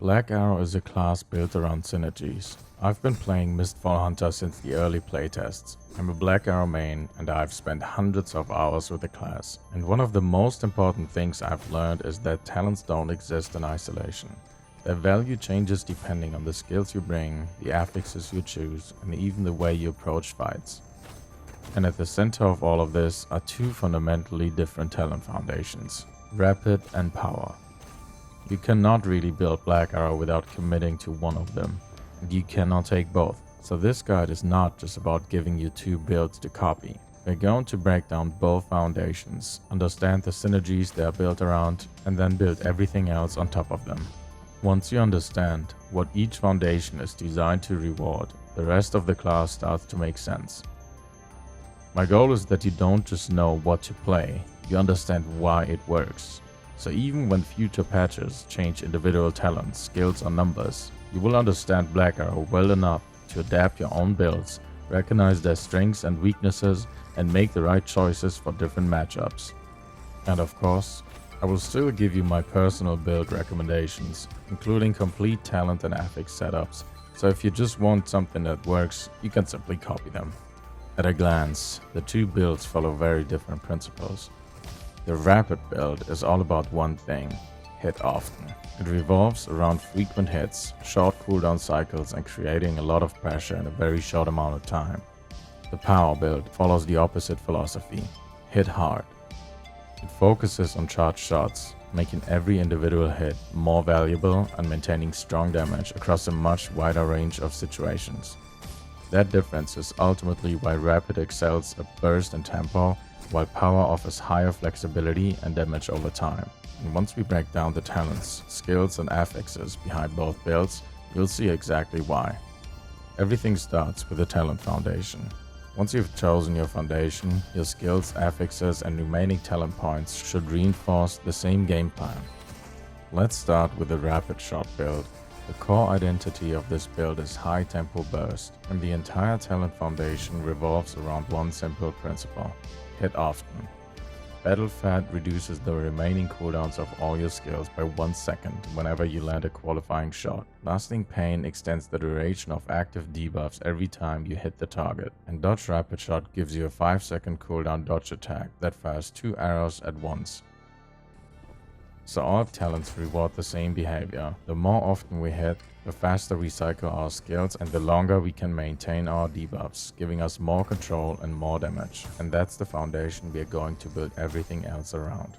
Blackarrow is a class built around synergies. I've been playing MISTFALL Hunter since the early playtests. I'm a Blackarrow main and I've spent hundreds of hours with the class. And one of the most important things I've learned is that talents don't exist in isolation. Their value changes depending on the skills you bring, the affixes you choose, and even the way you approach fights. And at the center of all of this are two fundamentally different talent foundations: Rapid and Power. You cannot really build Blackarrow without committing to one of them, and you cannot take both. So this guide is not just about giving you two builds to copy. We're going to break down both foundations, understand the synergies they are built around, and then build everything else on top of them. Once you understand what each foundation is designed to reward, the rest of the class starts to make sense. My goal is that you don't just know what to play, you understand why it works. So even when future patches change individual talents, skills or numbers, you will understand Blackarrow well enough to adapt your own builds, recognize their strengths and weaknesses, and make the right choices for different matchups. And of course, I will still give you my personal build recommendations, including complete talent and affix setups, so if you just want something that works, you can simply copy them. At a glance, the two builds follow very different principles. The rapid build is all about one thing: hit often. It revolves around frequent hits, short cooldown cycles, and creating a lot of pressure in a very short amount of time. The power build follows the opposite philosophy: hit hard. It focuses on charged shots, making every individual hit more valuable and maintaining strong damage across a much wider range of situations. That difference is ultimately why Rapid excels at burst and tempo, while Power offers higher flexibility and damage over time. And once we break down the talents, skills and affixes behind both builds, you'll see exactly why. Everything starts with the talent foundation. Once you've chosen your foundation, your skills, affixes and remaining talent points should reinforce the same game plan. Let's start with the Rapid Shot build. The core identity of this build is high tempo burst, and the entire talent foundation revolves around one simple principle: hit often. Battle Fat reduces the remaining cooldowns of all your skills by 1 second whenever you land a qualifying shot. Lasting Pain extends the duration of active debuffs every time you hit the target. And Dodge Rapid Shot gives you a 5-second cooldown dodge attack that fires 2 arrows at once. So all talents reward the same behavior. The more often we hit, the faster we cycle our skills and the longer we can maintain our debuffs, giving us more control and more damage. And that's the foundation we are going to build everything else around.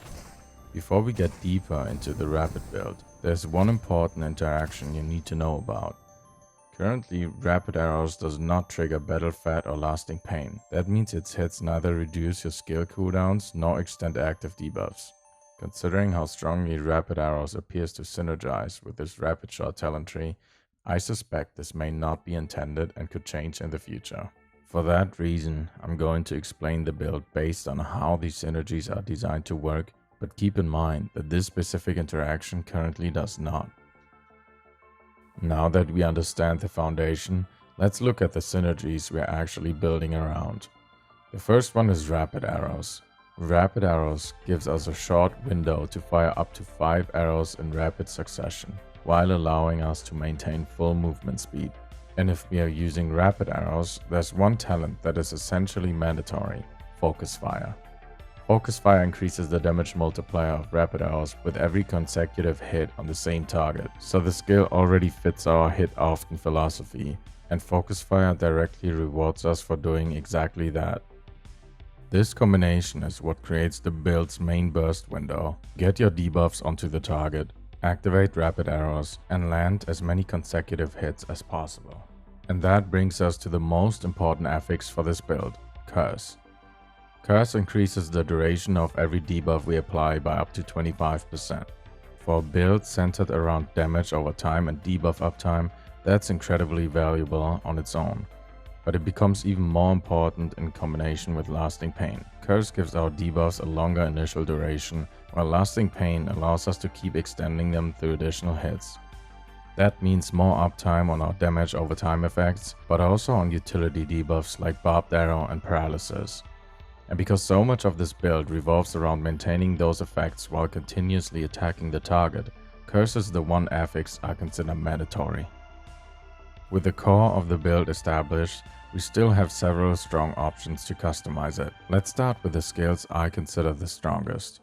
Before we get deeper into the Rapid build, there's one important interaction you need to know about. Currently, Rapid Arrows does not trigger Battle Fat or Lasting Pain. That means its hits neither reduce your skill cooldowns nor extend active debuffs. Considering how strongly Rapid Arrows appears to synergize with this Rapid Shot talent tree, I suspect this may not be intended and could change in the future. For that reason, I'm going to explain the build based on how these synergies are designed to work, but keep in mind that this specific interaction currently does not. Now that we understand the foundation, let's look at the synergies we are actually building around. The first one is Rapid Arrows. Rapid Arrows gives us a short window to fire up to 5 arrows in rapid succession, while allowing us to maintain full movement speed. And if we are using Rapid Arrows, there's one talent that is essentially mandatory: Focus Fire. Focus Fire increases the damage multiplier of Rapid Arrows with every consecutive hit on the same target, so the skill already fits our hit often philosophy, and Focus Fire directly rewards us for doing exactly that. This combination is what creates the build's main burst window. Get your debuffs onto the target, activate Rapid Arrows, and land as many consecutive hits as possible. And that brings us to the most important affix for this build: Curse. Curse increases the duration of every debuff we apply by up to 25%. For a build centered around damage over time and debuff uptime, that's incredibly valuable on its own. But it becomes even more important in combination with Lasting Pain. Curse gives our debuffs a longer initial duration, while Lasting Pain allows us to keep extending them through additional hits. That means more uptime on our damage over time effects, but also on utility debuffs like Barbed Arrow and Paralysis. And because so much of this build revolves around maintaining those effects while continuously attacking the target, Curse is the one affix I consider mandatory. With the core of the build established, we still have several strong options to customize it. Let's start with the skills I consider the strongest.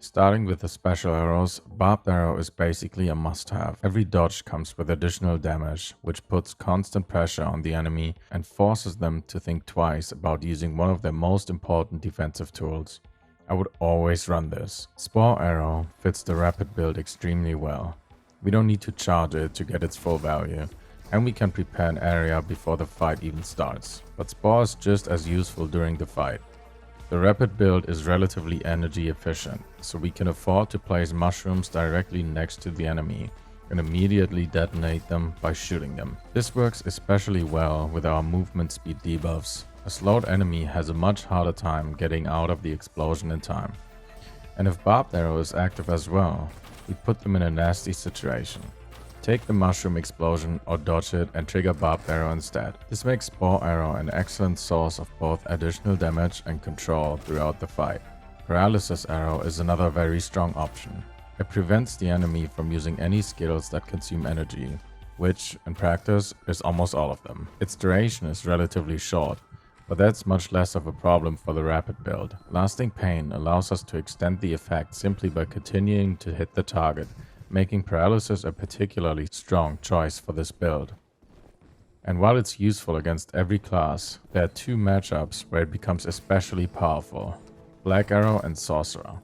Starting with the special arrows, Barbed Arrow is basically a must-have. Every dodge comes with additional damage, which puts constant pressure on the enemy and forces them to think twice about using one of their most important defensive tools. I would always run this. Spore Arrow fits the rapid build extremely well. We don't need to charge it to get its full value, and we can prepare an area before the fight even starts. But Spore is just as useful during the fight. The rapid build is relatively energy efficient, so we can afford to place mushrooms directly next to the enemy and immediately detonate them by shooting them. This works especially well with our movement speed debuffs. A slowed enemy has a much harder time getting out of the explosion in time. And if Barbed Arrow is active as well, we put them in a nasty situation. Take the mushroom explosion or dodge it and trigger Barbed Arrow instead. This makes Spore Arrow an excellent source of both additional damage and control throughout the fight. Paralysis Arrow is another very strong option. It prevents the enemy from using any skills that consume energy, which, in practice, is almost all of them. Its duration is relatively short, but that's much less of a problem for the rapid build. Lasting Pain allows us to extend the effect simply by continuing to hit the target, making Paralysis a particularly strong choice for this build. And while it's useful against every class, there are two matchups where it becomes especially powerful: Blackarrow and Sorcerer.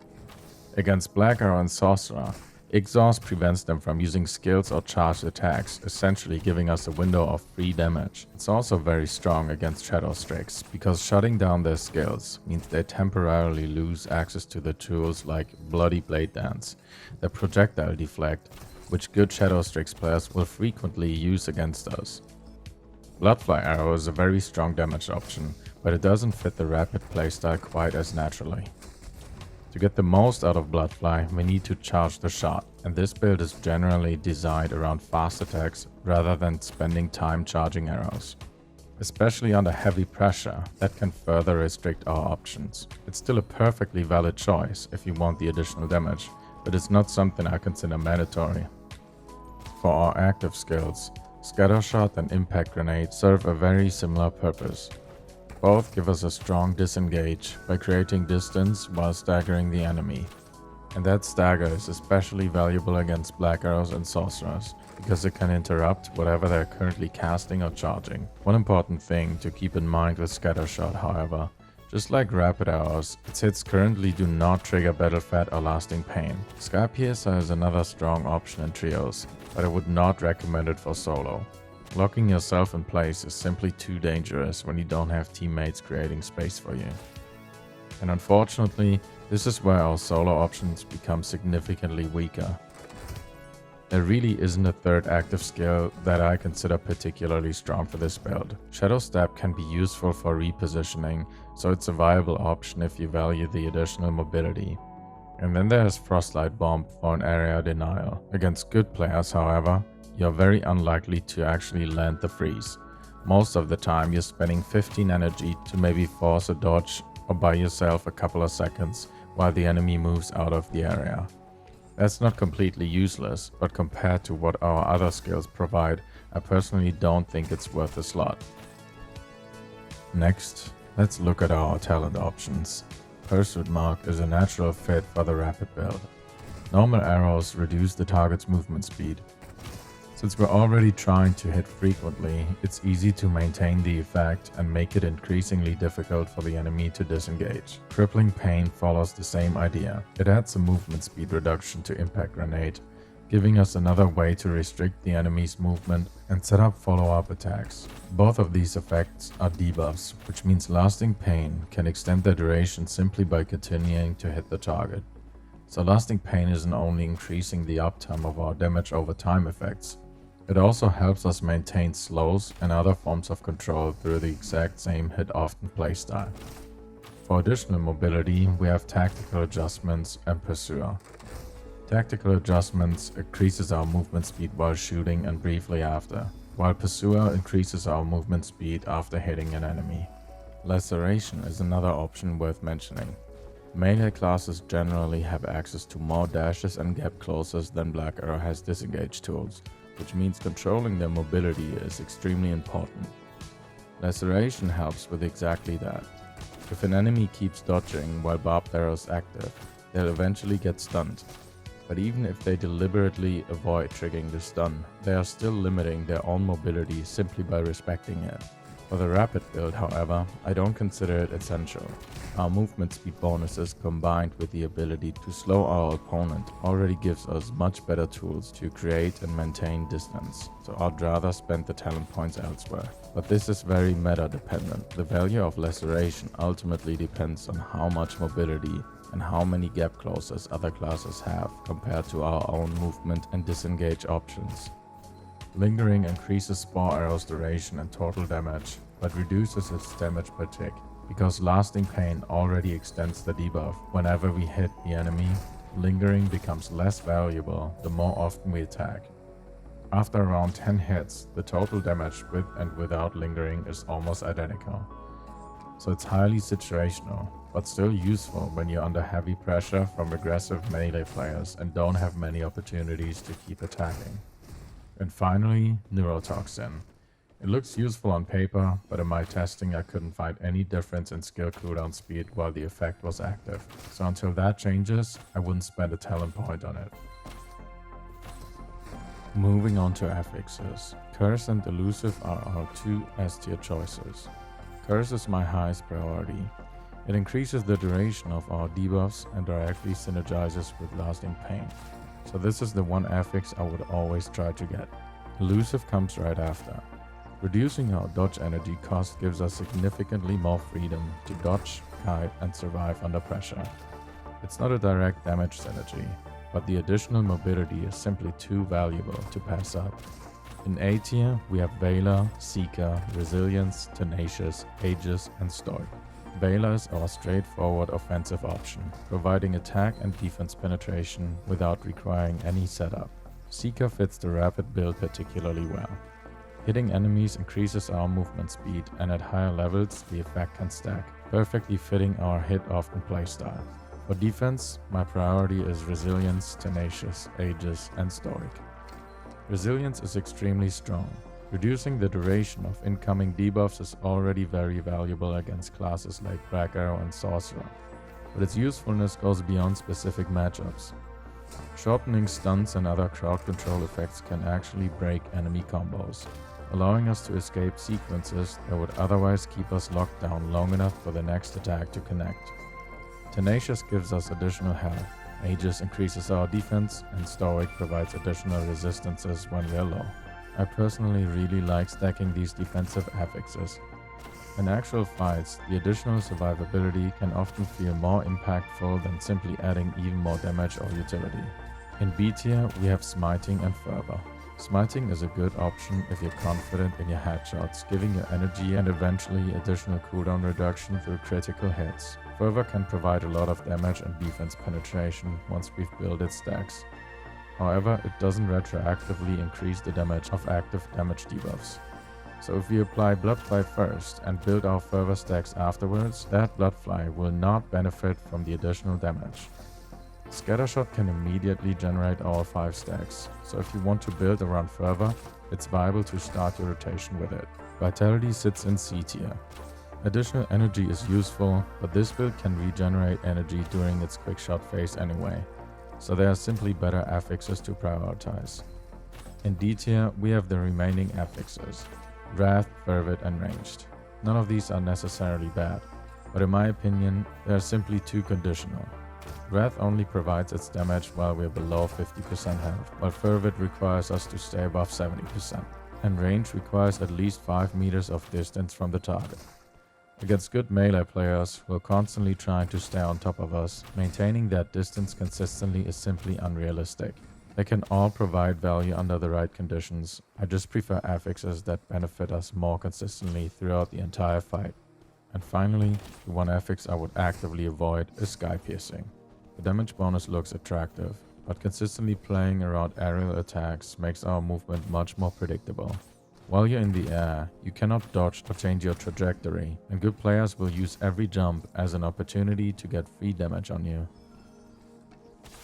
Against Blackarrow and Sorcerer, Exhaust prevents them from using skills or charged attacks, essentially giving us a window of free damage. It's also very strong against Shadow Strix, because shutting down their skills means they temporarily lose access to the tools like Bloody Blade Dance, the projectile deflect, which good Shadow Strix players will frequently use against us. Bloodfly Arrow is a very strong damage option, but it doesn't fit the rapid playstyle quite as naturally. To get the most out of Bloodfly, we need to charge the shot, and this build is generally designed around fast attacks rather than spending time charging arrows. Especially under heavy pressure, that can further restrict our options. It's still a perfectly valid choice if you want the additional damage, but it's not something I consider mandatory. For our active skills, Scattershot and Impact Grenade serve a very similar purpose. Both give us a strong disengage by creating distance while staggering the enemy. And that stagger is especially valuable against Black Arrows and Sorcerers, because it can interrupt whatever they're currently casting or charging. One important thing to keep in mind with Scattershot, however, just like Rapid Arrows, its hits currently do not trigger Battle Fat or Lasting Pain. Sky Piercer is another strong option in trios, but I would not recommend it for solo. Locking yourself in place is simply too dangerous when you don't have teammates creating space for you. And unfortunately, this is where our solo options become significantly weaker. There really isn't a third active skill that I consider particularly strong for this build. Shadow Stab can be useful for repositioning, so it's a viable option if you value the additional mobility. And then there's Frostlight Bomb for an area denial. Against good players, however, you're very unlikely to actually land the freeze. Most of the time you're spending 15 energy to maybe force a dodge or buy yourself a couple of seconds while the enemy moves out of the area. That's not completely useless, but compared to what our other skills provide, I personally don't think it's worth a slot. Next, let's look at our talent options. Pursuit Mark is a natural fit for the rapid build. Normal arrows reduce the target's movement speed. Since we're already trying to hit frequently, it's easy to maintain the effect and make it increasingly difficult for the enemy to disengage. Crippling Pain follows the same idea. It adds a movement speed reduction to Impact Grenade, giving us another way to restrict the enemy's movement and set up follow-up attacks. Both of these effects are debuffs, which means Lasting Pain can extend their duration simply by continuing to hit the target. So Lasting Pain isn't only increasing the uptime of our damage over time effects, it also helps us maintain slows and other forms of control through the exact same hit often playstyle. For additional mobility, we have Tactical Adjustments and Pursuer. Tactical Adjustments increases our movement speed while shooting and briefly after, while Pursuer increases our movement speed after hitting an enemy. Laceration is another option worth mentioning. Melee classes generally have access to more dashes and gap closers than Blackarrow has disengage tools, which means controlling their mobility is extremely important. Laceration helps with exactly that. If an enemy keeps dodging while barbed arrow is active, they'll eventually get stunned. But even if they deliberately avoid triggering the stun, they are still limiting their own mobility simply by respecting it. For the rapid build, however, I don't consider it essential. Our movement speed bonuses combined with the ability to slow our opponent already gives us much better tools to create and maintain distance, so I'd rather spend the talent points elsewhere. But this is very meta dependent. The value of laceration ultimately depends on how much mobility and how many gap closers other classes have compared to our own movement and disengage options. Lingering increases Spore Arrow's duration and total damage, but reduces its damage per tick. Because Lasting Pain already extends the debuff whenever we hit the enemy, Lingering becomes less valuable the more often we attack. After around 10 hits, the total damage with and without Lingering is almost identical. So it's highly situational, but still useful when you're under heavy pressure from aggressive melee players and don't have many opportunities to keep attacking. And finally, Neurotoxin. It looks useful on paper, but in my testing I couldn't find any difference in skill cooldown speed while the effect was active. So until that changes, I wouldn't spend a talent point on it. Moving on to affixes. Curse and Elusive are our two S-tier choices. Curse is my highest priority. It increases the duration of our debuffs and directly synergizes with Lasting Pain. So this is the one affix I would always try to get. Elusive comes right after. Reducing our dodge energy cost gives us significantly more freedom to dodge, kite and survive under pressure. It's not a direct damage synergy, but the additional mobility is simply too valuable to pass up. In A tier, we have Veiler, Seeker, Resilience, Tenacious, Aegis and Stoic. Veiler is our straightforward offensive option, providing attack and defense penetration without requiring any setup. Seeker fits the rapid build particularly well. Hitting enemies increases our movement speed, and at higher levels the effect can stack, perfectly fitting our hit-often playstyle. For defense, my priority is Resilience, Tenacious, Aegis and Stoic. Resilience is extremely strong. Reducing the duration of incoming debuffs is already very valuable against classes like Blackarrow and Sorcerer, but its usefulness goes beyond specific matchups. Shortening stuns and other crowd control effects can actually break enemy combos, allowing us to escape sequences that would otherwise keep us locked down long enough for the next attack to connect. Tenacious gives us additional health, Aegis increases our defense, and Stoic provides additional resistances when we're low. I personally really like stacking these defensive affixes. In actual fights, the additional survivability can often feel more impactful than simply adding even more damage or utility. In B tier, we have Smiting and Fervor. Smiting is a good option if you're confident in your headshots, giving you energy and eventually additional cooldown reduction through critical hits. Fervor can provide a lot of damage and defense penetration once we've built its stacks. However, it doesn't retroactively increase the damage of active damage debuffs. So if we apply Bloodfly first and build our Fervor stacks afterwards, that Bloodfly will not benefit from the additional damage. Scattershot can immediately generate our 5 stacks, so if you want to build around Fervor, it's viable to start your rotation with it. Vitality sits in C tier. Additional energy is useful, but this build can regenerate energy during its quickshot phase anyway, so there are simply better affixes to prioritize. In D tier, we have the remaining affixes: Wrath, Fervid and Ranged. None of these are necessarily bad, but in my opinion, they are simply too conditional. Wrath only provides its damage while we're below 50% health, while Fervid requires us to stay above 70%, and Range requires at least 5 meters of distance from the target. Against good melee players who are constantly trying to stay on top of us, maintaining that distance consistently is simply unrealistic. They can all provide value under the right conditions. I just prefer affixes that benefit us more consistently throughout the entire fight. And finally, the one affix I would actively avoid is Sky Piercing. The damage bonus looks attractive, but consistently playing around aerial attacks makes our movement much more predictable. While you're in the air, you cannot dodge or change your trajectory, and good players will use every jump as an opportunity to get free damage on you.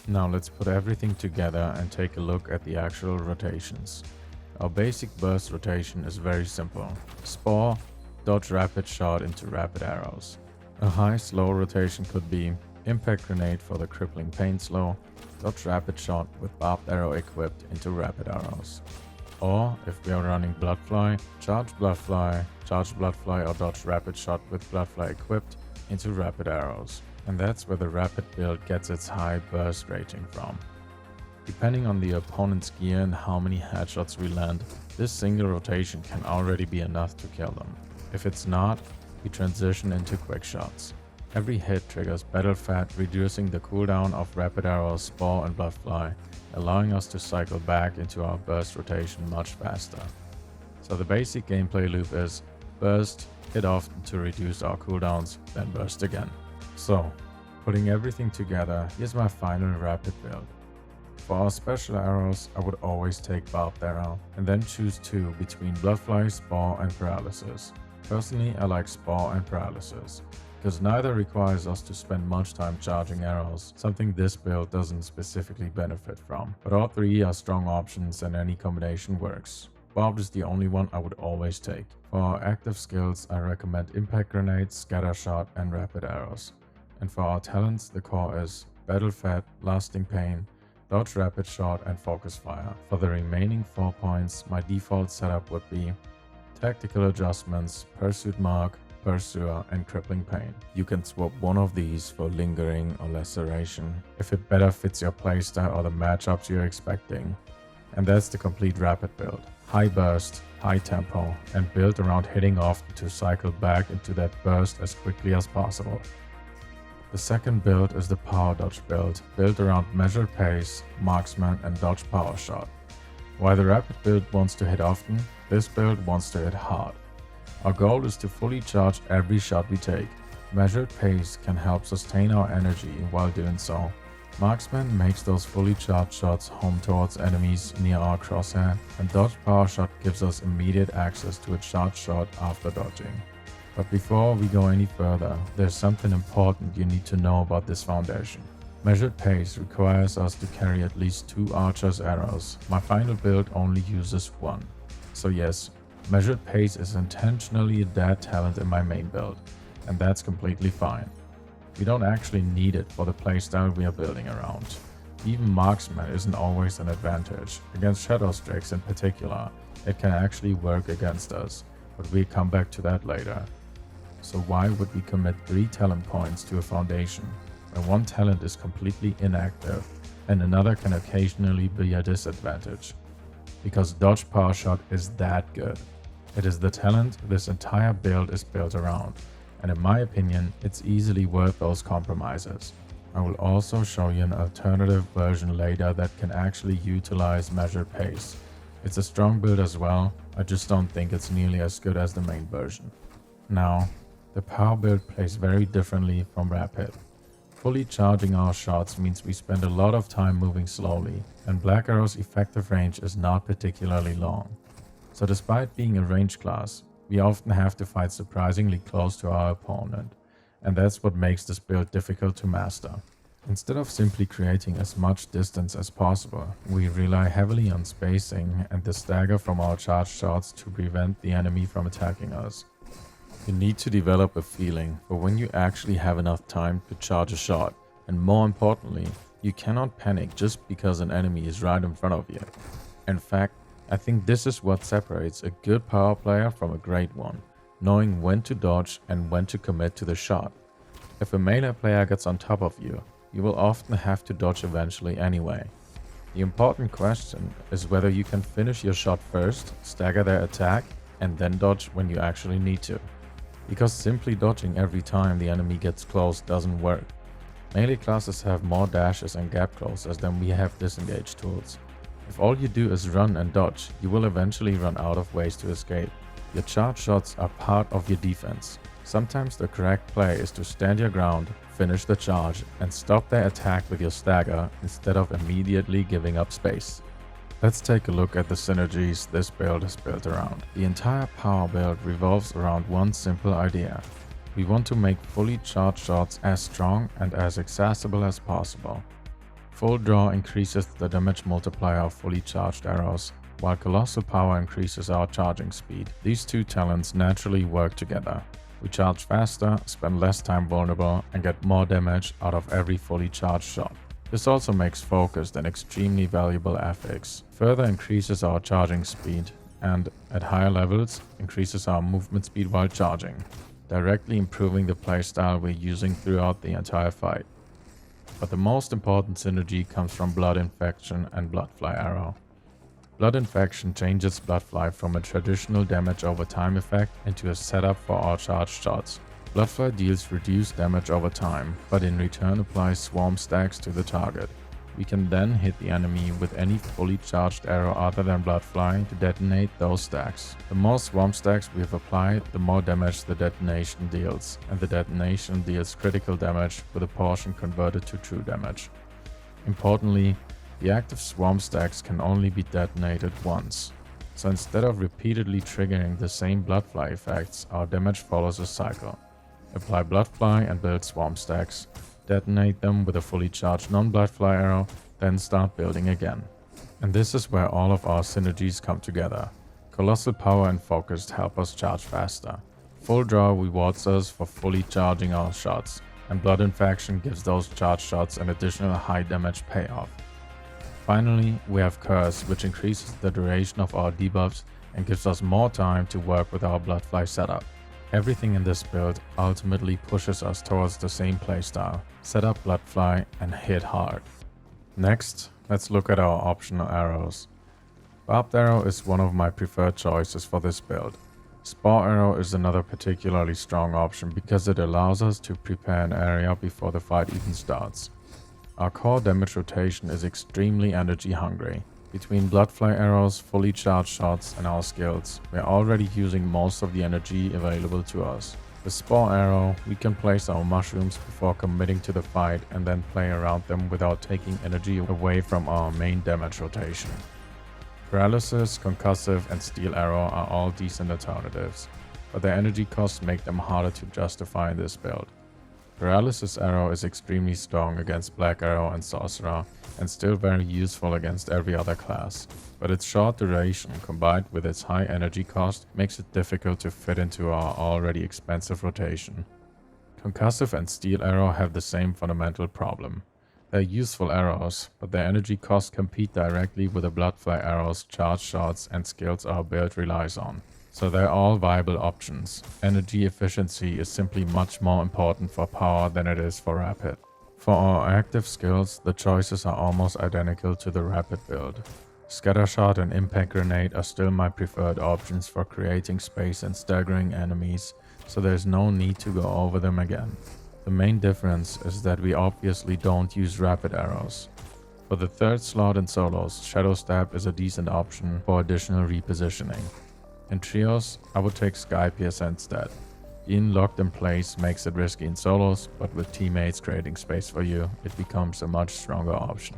Now let's put everything together and take a look at the actual rotations. Our basic burst rotation is very simple. Spore, dodge rapid shot into rapid arrows. A high slow rotation could be impact grenade for the crippling pain slow, dodge rapid shot with barbed arrow equipped into rapid arrows. Or if we are running bloodfly, charge bloodfly or dodge rapid shot with bloodfly equipped into rapid arrows. And that's where the rapid build gets its high burst rating from. Depending on the opponent's gear and how many headshots we land, this single rotation can already be enough to kill them. If it's not, we transition into quick shots. Every hit triggers battle fat, reducing the cooldown of rapid arrows, spore and bloodfly, allowing us to cycle back into our burst rotation much faster. So the basic gameplay loop is burst, hit often to reduce our cooldowns, then burst again. So, putting everything together, here's my final rapid build. For our special arrows, I would always take barbed arrow, and then choose two between bloodfly, spore and paralysis. Personally, I like spore and paralysis, because neither requires us to spend much time charging arrows, something this build doesn't specifically benefit from. But all three are strong options and any combination works. Barbed is the only one I would always take. For our active skills, I recommend impact grenades, scatter shot and rapid arrows. And for our talents, the core is battle fat, lasting pain, dodge rapid shot and focus fire. For the remaining 4 points, my default setup would be tactical adjustments, pursuit mark, pursuer and crippling pain. You can swap one of these for lingering or laceration if it better fits your playstyle or the matchups you're expecting. And that's the complete rapid build. High burst, high tempo, and built around hitting often to cycle back into that burst as quickly as possible. The second build is the power dodge build, built around measured pace, marksman and dodge power shot. While the rapid build wants to hit often, this build wants to hit hard. Our goal is to fully charge every shot we take. Measured pace can help sustain our energy while doing so. Marksman makes those fully charged shots home towards enemies near our crosshair, and dodge power shot gives us immediate access to a charged shot after dodging. But before we go any further, there's something important you need to know about this foundation. Measured pace requires us to carry at least 2 archer's arrows. My final build only uses 1. So yes, measured pace is intentionally a dead talent in my main build, and that's completely fine. We don't actually need it for the playstyle we are building around. Even marksman isn't always an advantage. Against shadow strakes in particular, it can actually work against us, but we'll come back to that later. So why would we commit 3 talent points to a foundation when one talent is completely inactive and another can occasionally be a disadvantage? Because dodge power shot is that good. It is the talent this entire build is built around, and in my opinion, it's easily worth those compromises. I will also show you an alternative version later that can actually utilize measured pace. It's a strong build as well, I just don't think it's nearly as good as the main version. Now, the power build plays very differently from rapid. Fully charging our shots means we spend a lot of time moving slowly, and Blackarrow's effective range is not particularly long. So despite being a range class, we often have to fight surprisingly close to our opponent, and that's what makes this build difficult to master. Instead of simply creating as much distance as possible, we rely heavily on spacing and the stagger from our charged shots to prevent the enemy from attacking us. You need to develop a feeling for when you actually have enough time to charge a shot, and more importantly, you cannot panic just because an enemy is right in front of you. In fact, I think this is what separates a good power player from a great one, knowing when to dodge and when to commit to the shot. If a melee player gets on top of you, you will often have to dodge eventually anyway. The important question is whether you can finish your shot first, stagger their attack, and then dodge when you actually need to. Because simply dodging every time the enemy gets close doesn't work. Melee classes have more dashes and gap closers than we have disengage tools. If all you do is run and dodge, you will eventually run out of ways to escape. Your charge shots are part of your defense. Sometimes the correct play is to stand your ground, finish the charge, and stop their attack with your stagger instead of immediately giving up space. Let's take a look at the synergies this build is built around. The entire power build revolves around one simple idea. We want to make fully charged shots as strong and as accessible as possible. Full draw increases the damage multiplier of fully charged arrows, while colossal power increases our charging speed. These two talents naturally work together. We charge faster, spend less time vulnerable, and get more damage out of every fully charged shot. This also makes focused an extremely valuable affix. Further increases our charging speed and, at higher levels, increases our movement speed while charging, directly improving the playstyle we're using throughout the entire fight. But the most important synergy comes from Blood Infection and Bloodfly Arrow. Blood Infection changes Bloodfly from a traditional damage over time effect into a setup for all charged shots. Bloodfly deals reduced damage over time, but in return applies swarm stacks to the target. We can then hit the enemy with any fully charged arrow other than Bloodfly to detonate those stacks. The more swarm stacks we have applied, the more damage the detonation deals, and the detonation deals critical damage with a portion converted to true damage. Importantly, the active swarm stacks can only be detonated once. So instead of repeatedly triggering the same Bloodfly effects, our damage follows a cycle. Apply Bloodfly and build swarm stacks, detonate them with a fully charged non-Bloodfly arrow, then start building again. And this is where all of our synergies come together. Colossal Power and Focused help us charge faster. Full Draw rewards us for fully charging our shots, and Blood Infection gives those charged shots an additional high damage payoff. Finally, we have Curse, which increases the duration of our debuffs and gives us more time to work with our Bloodfly setup. Everything in this build ultimately pushes us towards the same playstyle: set up Bloodfly and hit hard. Next, let's look at our optional arrows. Barbed Arrow is one of my preferred choices for this build. Spore Arrow is another particularly strong option because it allows us to prepare an area before the fight even starts. Our core damage rotation is extremely energy hungry. Between Bloodfly arrows, fully charged shots, and our skills, we are already using most of the energy available to us. With Spore Arrow, we can place our mushrooms before committing to the fight and then play around them without taking energy away from our main damage rotation. Paralysis, Concussive, and Steel Arrow are all decent alternatives, but their energy costs make them harder to justify in this build. Paralysis Arrow is extremely strong against Blackarrow and Sorcerer, and still very useful against every other class, but its short duration combined with its high energy cost makes it difficult to fit into our already expensive rotation. Concussive and Steel Arrow have the same fundamental problem. They're useful arrows, but their energy costs compete directly with the Bloodfly arrows, charge shots, and skills our build relies on. So they're all viable options. Energy efficiency is simply much more important for power than it is for rapid. For our active skills, the choices are almost identical to the rapid build. Scattershot and Impact Grenade are still my preferred options for creating space and staggering enemies, so there's no need to go over them again. The main difference is that we obviously don't use rapid arrows. For the third slot in solos, Shadow Stab is a decent option for additional repositioning. In trios, I would take Sky Piercer instead. Being locked in place makes it risky in solos, but with teammates creating space for you, it becomes a much stronger option.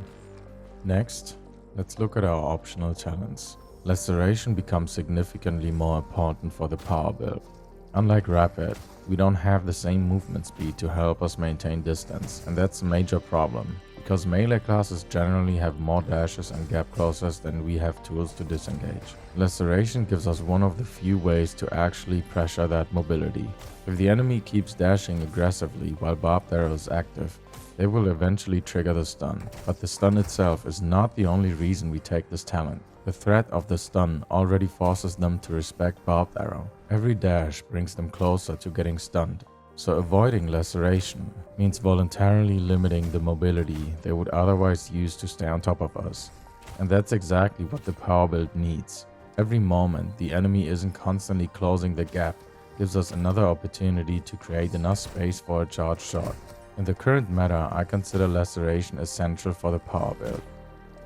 Next, let's look at our optional talents. Laceration becomes significantly more important for the power build. Unlike Rapid, we don't have the same movement speed to help us maintain distance, and that's a major problem, because melee classes generally have more dashes and gap closers than we have tools to disengage. Laceration gives us one of the few ways to actually pressure that mobility. If the enemy keeps dashing aggressively while Barbed Arrow is active, they will eventually trigger the stun, but the stun itself is not the only reason we take this talent. The threat of the stun already forces them to respect Barbed Arrow. Every dash brings them closer to getting stunned, so avoiding laceration means voluntarily limiting the mobility they would otherwise use to stay on top of us. And that's exactly what the power build needs. Every moment the enemy isn't constantly closing the gap gives us another opportunity to create enough space for a charge shot. In the current meta, I consider laceration essential for the power build.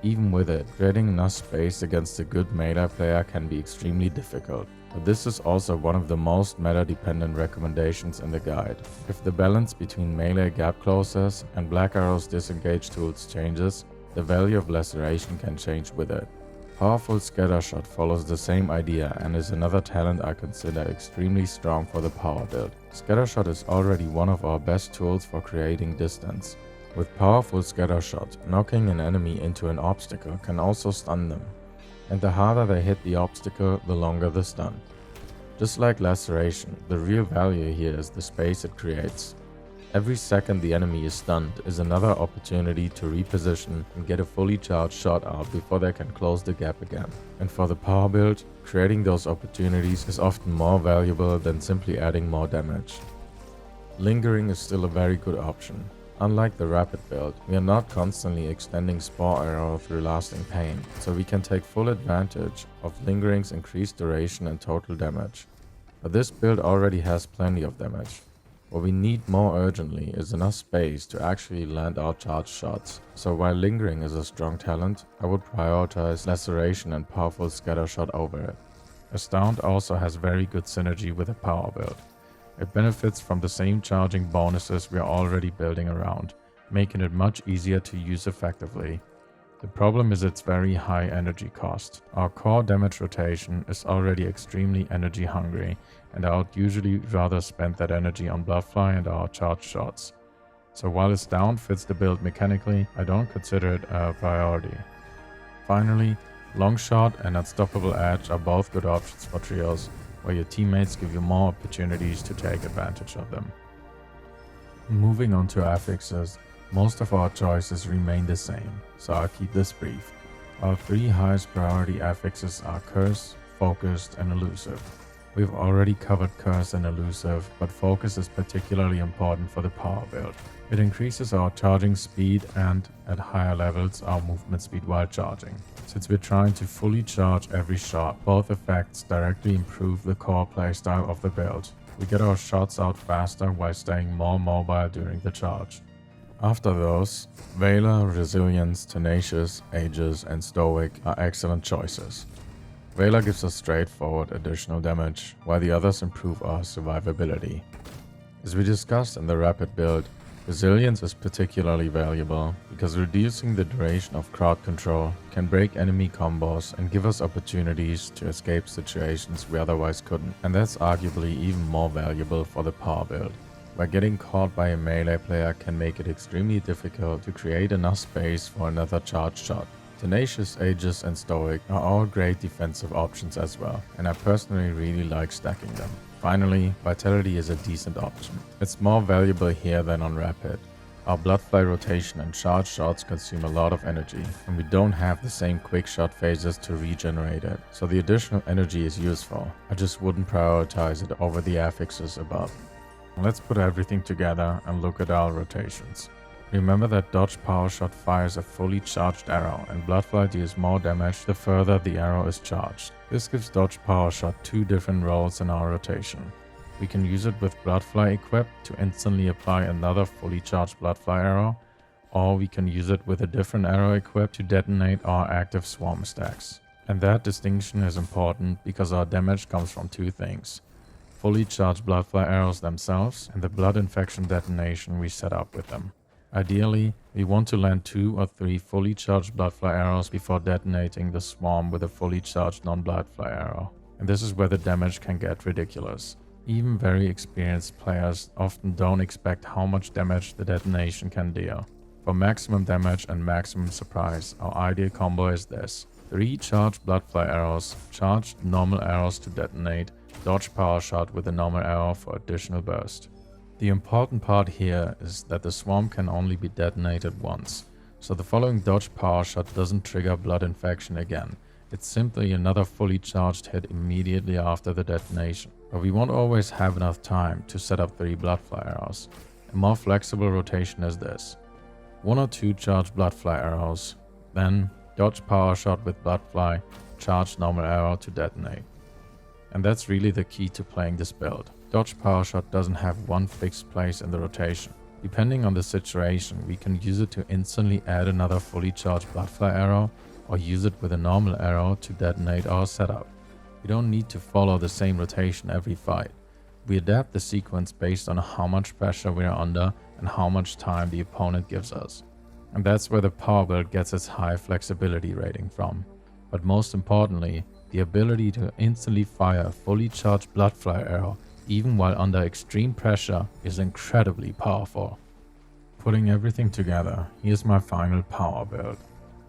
Even with it, creating enough space against a good melee player can be extremely difficult. But this is also one of the most meta-dependent recommendations in the guide. If the balance between melee gap closers and Blackarrow's disengage tools changes, the value of laceration can change with it. Powerful Scatter Shot follows the same idea and is another talent I consider extremely strong for the power build. Scatter Shot is already one of our best tools for creating distance. With Powerful Scatter Shot, knocking an enemy into an obstacle can also stun them, and the harder they hit the obstacle, the longer the stun. Just like Laceration, the real value here is the space it creates. Every second the enemy is stunned is another opportunity to reposition and get a fully charged shot out before they can close the gap again. And for the power build, creating those opportunities is often more valuable than simply adding more damage. Lingering is still a very good option. Unlike the rapid build, we are not constantly extending Spore Arrow through lasting pain, so we can take full advantage of Lingering's increased duration and total damage. But this build already has plenty of damage. What we need more urgently is enough space to actually land our charged shots, so while Lingering is a strong talent, I would prioritize Laceration and Powerful Scatter Shot over it. Astound also has very good synergy with a power build. It benefits from the same charging bonuses we are already building around, making it much easier to use effectively. The problem is its very high energy cost. Our core damage rotation is already extremely energy hungry, and I would usually rather spend that energy on Bloodfly and our charged shots. So while Astound fits the build mechanically, I don't consider it a priority. Finally, Longshot and Unstoppable Edge are both good options for trios, where your teammates give you more opportunities to take advantage of them. Moving on to affixes, most of our choices remain the same, so I'll keep this brief. Our three highest priority affixes are Curse, Focused, and Elusive. We've already covered Curse and Elusive, but Focus is particularly important for the power build. It increases our charging speed and, at higher levels, our movement speed while charging. Since we're trying to fully charge every shot, both effects directly improve the core playstyle of the build. We get our shots out faster while staying more mobile during the charge. After those, Valor, Resilience, Tenacious, Aegis, and Stoic are excellent choices. Valor gives us straightforward additional damage, while the others improve our survivability. As we discussed in the rapid build, Resilience is particularly valuable because reducing the duration of crowd control can break enemy combos and give us opportunities to escape situations we otherwise couldn't, and that's arguably even more valuable for the power build, where getting caught by a melee player can make it extremely difficult to create enough space for another charged shot. Tenacious, Aegis, and Stoic are all great defensive options as well, and I personally really like stacking them. Finally, Vitality is a decent option. It's more valuable here than on Rapid. Our Bloodfly rotation and charge shots consume a lot of energy, and we don't have the same quick shot phases to regenerate it, so the additional energy is useful. I just wouldn't prioritize it over the affixes above. Let's put everything together and look at our rotations. Remember that Dodge Power Shot fires a fully charged arrow, and Bloodfly deals more damage the further the arrow is charged. This gives Dodge Power Shot two different roles in our rotation. We can use it with Bloodfly equipped to instantly apply another fully charged Bloodfly arrow, or we can use it with a different arrow equipped to detonate our active swarm stacks. And that distinction is important because our damage comes from two things: fully charged Bloodfly arrows themselves and the blood infection detonation we set up with them. Ideally, we want to land 2 or 3 fully charged Bloodfly arrows before detonating the swarm with a fully charged non-Bloodfly arrow. And this is where the damage can get ridiculous. Even very experienced players often don't expect how much damage the detonation can deal. For maximum damage and maximum surprise, our ideal combo is this: 3 charged Bloodfly arrows, charged normal arrows to detonate, dodge power shot with a normal arrow for additional burst. The important part here is that the swarm can only be detonated once, so the following dodge power shot doesn't trigger blood infection again. It's simply another fully charged hit immediately after the detonation. But we won't always have enough time to set up 3 Bloodfly arrows. A more flexible rotation is this: 1 or 2 charged Bloodfly arrows, then dodge power shot with Bloodfly, charged normal arrow to detonate. And that's really the key to playing this build. Dodge Power Shot doesn't have one fixed place in the rotation. Depending on the situation, we can use it to instantly add another fully charged Bloodfly arrow, or use it with a normal arrow to detonate our setup. We don't need to follow the same rotation every fight. We adapt the sequence based on how much pressure we are under and how much time the opponent gives us. And that's where the power build gets its high flexibility rating from. but most importantly, the ability to instantly fire a fully charged bloodfly arrow even while under extreme pressure is incredibly powerful. Putting everything together, here's my final power build.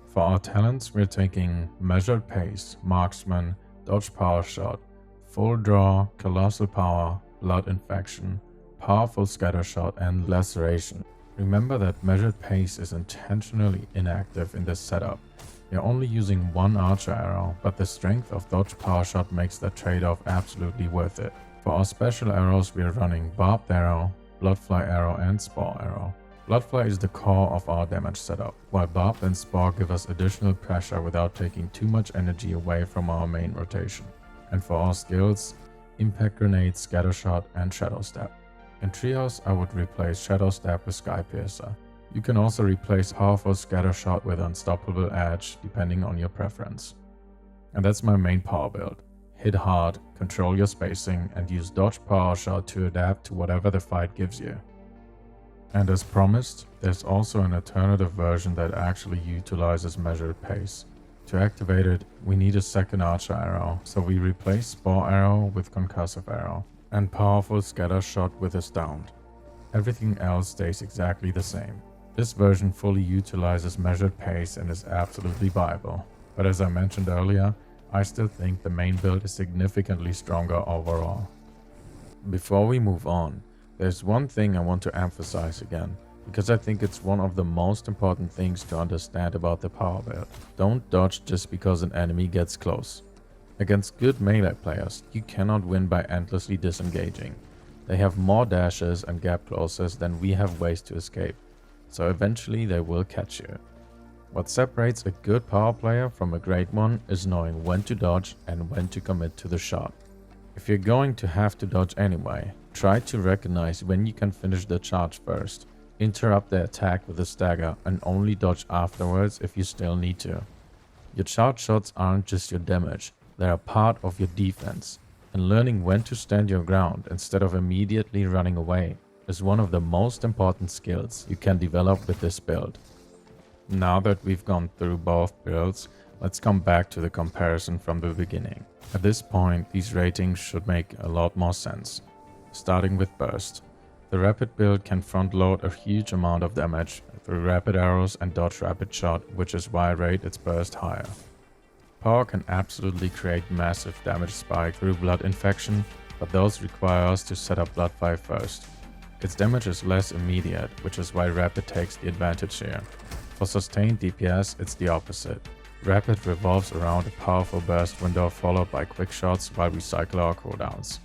For our talents, we're taking Measured Pace, Marksman, Dodge Power Shot, Full Draw, Colossal Power, Blood Infection, Powerful Scatter Shot, and Laceration. Remember that Measured Pace is intentionally inactive in this setup. You're only using one archer arrow, but the strength of Dodge Power Shot makes that trade-off absolutely worth it. For our special arrows, we are running Barbed Arrow, Bloodfly Arrow, and Spore Arrow. Bloodfly is the core of our damage setup, while Barbed and Spore give us additional pressure without taking too much energy away from our main rotation. And for our skills, Impact Grenade, Scatter Shot, and Shadow Step. In Trios, I would replace Shadow Step with Sky Piercer. You can also replace powerful Scatter Shot with Unstoppable Edge, depending on your preference. And that's my main power build. Hit hard, control your spacing, and use Dodge Power Shot to adapt to whatever the fight gives you. And as promised, there's also an alternative version that actually utilizes Measured Pace. To activate it, we need a second Archer Arrow, so we replace Spore Arrow with Concussive Arrow, and Powerful Scatter Shot with Astound. Everything else stays exactly the same. This version fully utilizes Measured Pace and is absolutely viable, but as I mentioned earlier, I still think the main build is significantly stronger overall. Before we move on, there's one thing I want to emphasize again, because I think it's one of the most important things to understand about the power build. Don't dodge just because an enemy gets close. Against good melee players, you cannot win by endlessly disengaging. They have more dashes and gap closes than we have ways to escape, so eventually they will catch you. What separates a good power player from a great one is knowing when to dodge and when to commit to the shot. If you're going to have to dodge anyway, try to recognize when you can finish the charge first, interrupt the attack with a stagger, and only dodge afterwards if you still need to. Your charge shots aren't just your damage, they are part of your defense, and learning when to stand your ground instead of immediately running away is one of the most important skills you can develop with this build. Now that we've gone through both builds, let's come back to the comparison from the beginning. At this point, these ratings should make a lot more sense. Starting with Burst. The Rapid build can front load a huge amount of damage through Rapid Arrows and Dodge Rapid Shot, which is why I rate its Burst higher. Power can absolutely create massive damage spike through Blood Infection, but those require us to set up Bloodfly first. Its damage is less immediate, which is why Rapid takes the advantage here. For sustained DPS, it's the opposite. Rapid revolves around a powerful burst window followed by quick shots while we cycle our cooldowns.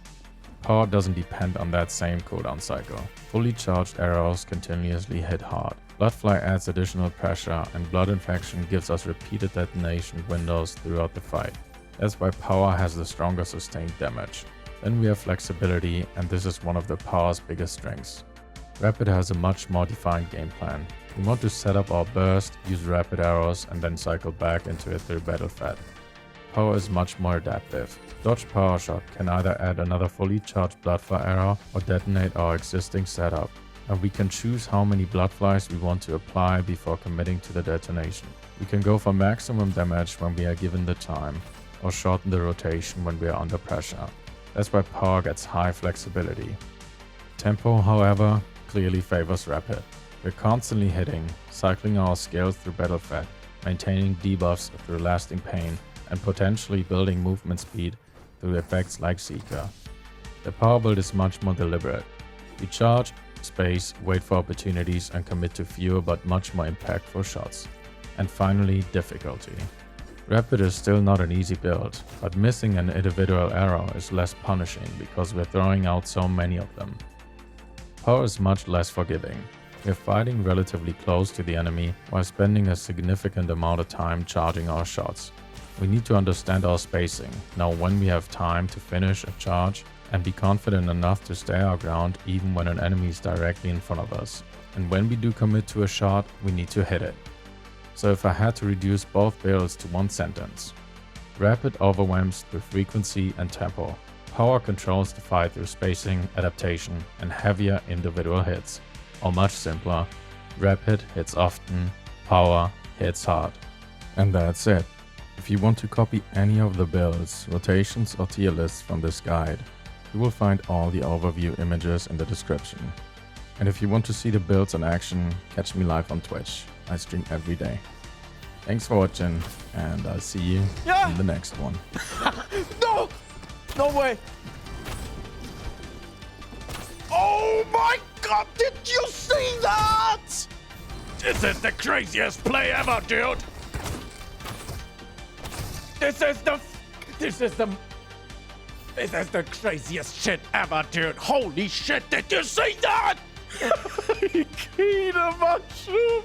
Power doesn't depend on that same cooldown cycle. Fully charged arrows continuously hit hard. Bloodfly adds additional pressure, and Blood Infection gives us repeated detonation windows throughout the fight. That's why Power has the stronger sustained damage. Then we have flexibility, and this is one of the Power's biggest strengths. Rapid has a much more defined game plan. We want to set up our burst, use Rapid Arrows, and then cycle back into it through Battle Fed. Power is much more adaptive. Dodge Power Shot can either add another fully charged Bloodfly arrow or detonate our existing setup, and we can choose how many Bloodflies we want to apply before committing to the detonation. We can go for maximum damage when we are given the time, or shorten the rotation when we are under pressure. That's why Power gets high flexibility. Tempo, however, clearly favors Rapid. We're constantly hitting, cycling our skills through Battle Fed, maintaining debuffs through Lasting Pain, and potentially building movement speed through effects like Seeker. The power build is much more deliberate. We charge, space, wait for opportunities, and commit to fewer but much more impactful shots. And finally, difficulty. Rapid is still not an easy build, but missing an individual arrow is less punishing because we're throwing out so many of them. Power is much less forgiving. We're fighting relatively close to the enemy while spending a significant amount of time charging our shots. We need to understand our spacing, know when we have time to finish a charge, and be confident enough to stay our ground even when an enemy is directly in front of us. And when we do commit to a shot, we need to hit it. So if I had to reduce both builds to one sentence: Rapid overwhelms through frequency and tempo. Power controls the fight through spacing, adaptation, and heavier individual hits. Or much simpler, Rapid hits often, Power hits hard. And that's it. If If you want to copy any of the builds, rotations or tier lists from this guide, you will find all the overview images in the description. And if you want to see the builds in action, catch me live on Twitch. I stream every day. Thanks for watching, and I'll see you in the next one. No! No way! Oh my god, did you see that? This is the craziest play ever, dude! This is the craziest shit ever, dude! Holy shit, did you see that? Eat a mushroom!